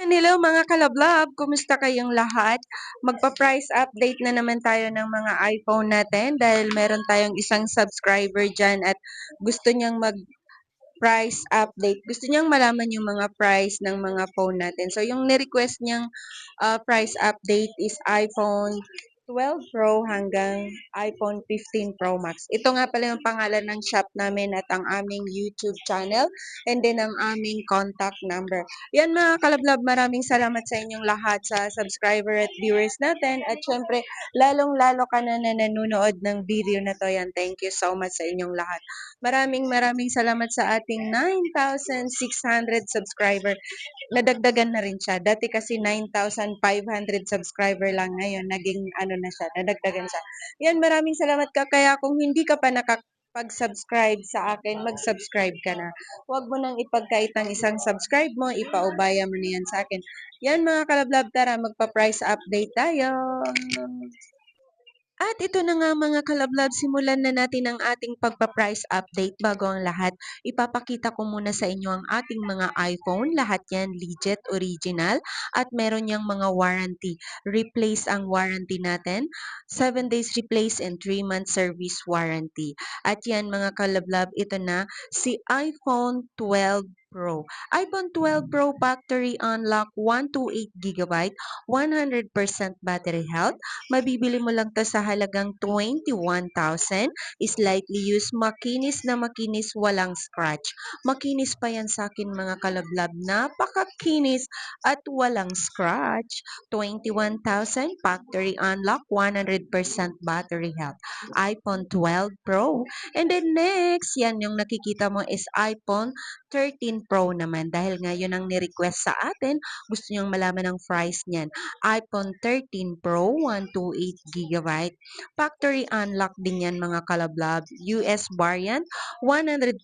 Hello mga kalablab, kumusta kayong lahat? Magpa-price update na naman tayo ng mga iPhone natin dahil meron tayong isang subscriber dyan at gusto niyang mag-price update. Gusto niyang malaman yung mga price ng mga phone natin. So yung ni-request niyang price update is iPhone 12 Pro hanggang iPhone 15 Pro Max. Ito nga pala yung pangalan ng shop namin at ang aming YouTube channel and then ang aming contact number. Yan mga kalablab, maraming salamat sa inyong lahat sa subscriber at viewers natin at syempre lalong-lalo ka na nanonood ng video na to. Yan, thank you so much sa inyong lahat. Maraming salamat sa ating 9,600 subscriber. Nadagdagan na rin siya. Dati kasi 9,500 subscriber lang, ngayon naging ano na siya, nadagdagan siya. Yan, maraming salamat ka. Kaya kung hindi ka pa nakapag-subscribe sa akin, mag-subscribe ka na. Huwag mo nang ipagkait ang isang subscribe mo, ipaubaya mo na yan sa akin. Yan mga kalablab, tara magpa-price update tayo. At ito na nga mga kalablab, simulan na natin ang ating pagpa-price update. Bago ang lahat, ipapakita ko muna sa inyo ang ating mga iPhone. Lahat yan legit, original, at meron yang mga warranty. Replace ang warranty natin, 7 days replace and 3 month service warranty. At yan mga kalablab, ito na si iPhone 12 Pro. iPhone 12 Pro factory unlock 128GB, 100% battery health. Mabibili mo lang 'to sa halagang 21,000. Slightly used, makinis na makinis, walang scratch. Makinis pa yan sa akin mga kalablab, napakakinis at walang scratch. 21,000, factory unlock, 100% battery health. iPhone 12 Pro. And then next, yan yung nakikita mo is iPhone 13 Pro naman. Dahil ngayon ang ni-request sa atin, gusto niyang malaman ang price niyan. iPhone 13 Pro, 128GB. Factory unlock din yan mga kalablab. US variant, 100%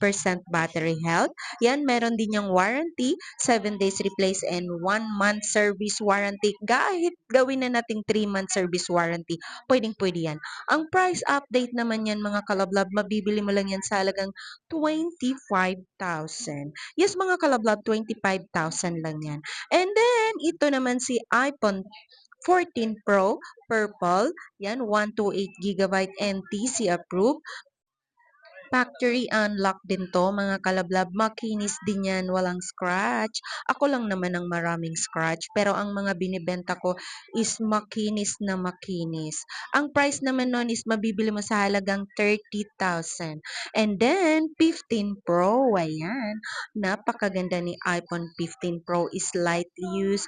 battery health. Yan, meron din yung warranty, 7 days replace and 1 month service warranty. Kahit gawin na nating 3 month service warranty, pwedeng-pwede yan. Ang price update naman yan mga kalablab, mabibili mo lang yan sa halagang 25,000. Yes mga kalablab, 25,000 lang yan. And then, ito naman si iPhone 14 Pro, purple. Yan, 128GB NTC approved. Factory unlock din to mga kalablab. Makinis din yan, walang scratch. Ako lang naman ang maraming scratch. Pero ang mga binibenta ko is makinis na makinis. Ang price naman nun is mabibili mo sa halagang 30,000. And then, 15 Pro. Ayan. Napakaganda ni iPhone 15 Pro. Is lightly used.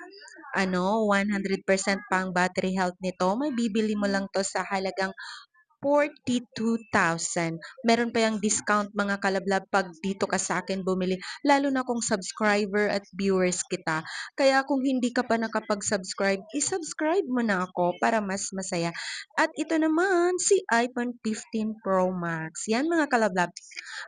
100% pang battery health nito. May bibili mo lang to sa halagang 42,000. Meron pa yang discount mga kalablab pag dito ka sa akin bumili, lalo na kung subscriber at viewers kita. Kaya kung hindi ka pa nakapag-subscribe, i-subscribe mo na ako para mas masaya. At ito naman si iPhone 15 Pro Max. Yan mga kalablab.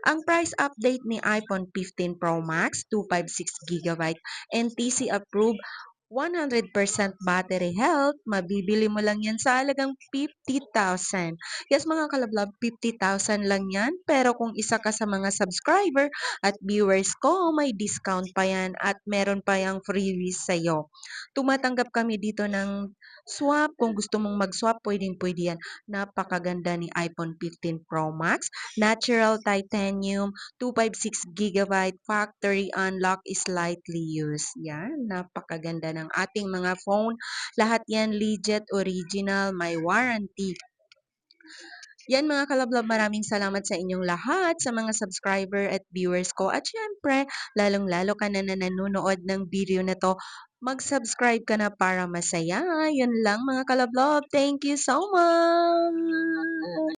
Ang price update ni iPhone 15 Pro Max, 256GB, NTC approved, 100% battery health, mabibili mo lang yan sa halagang 50,000. Yes mga kalablab, 50,000 lang yan. Pero kung isa ka sa mga subscriber at viewers ko, may discount pa yan at meron pa yung freebies sa'yo. Tumatanggap kami dito ng swap. Kung gusto mong mag-swap, pwedeng-pwede yan. Napakaganda ni iPhone 15 Pro Max. Natural titanium, 256GB, factory unlock is lightly used. Yan, napakaganda ng ating mga phone. Lahat yan legit, original, may warranty. Yan mga kalablab, maraming salamat sa inyong lahat, sa mga subscriber at viewers ko. At syempre, lalong-lalo ka na nanonood ng video na to, mag-subscribe ka na para masaya. Yun lang mga kalablab. Thank you so much!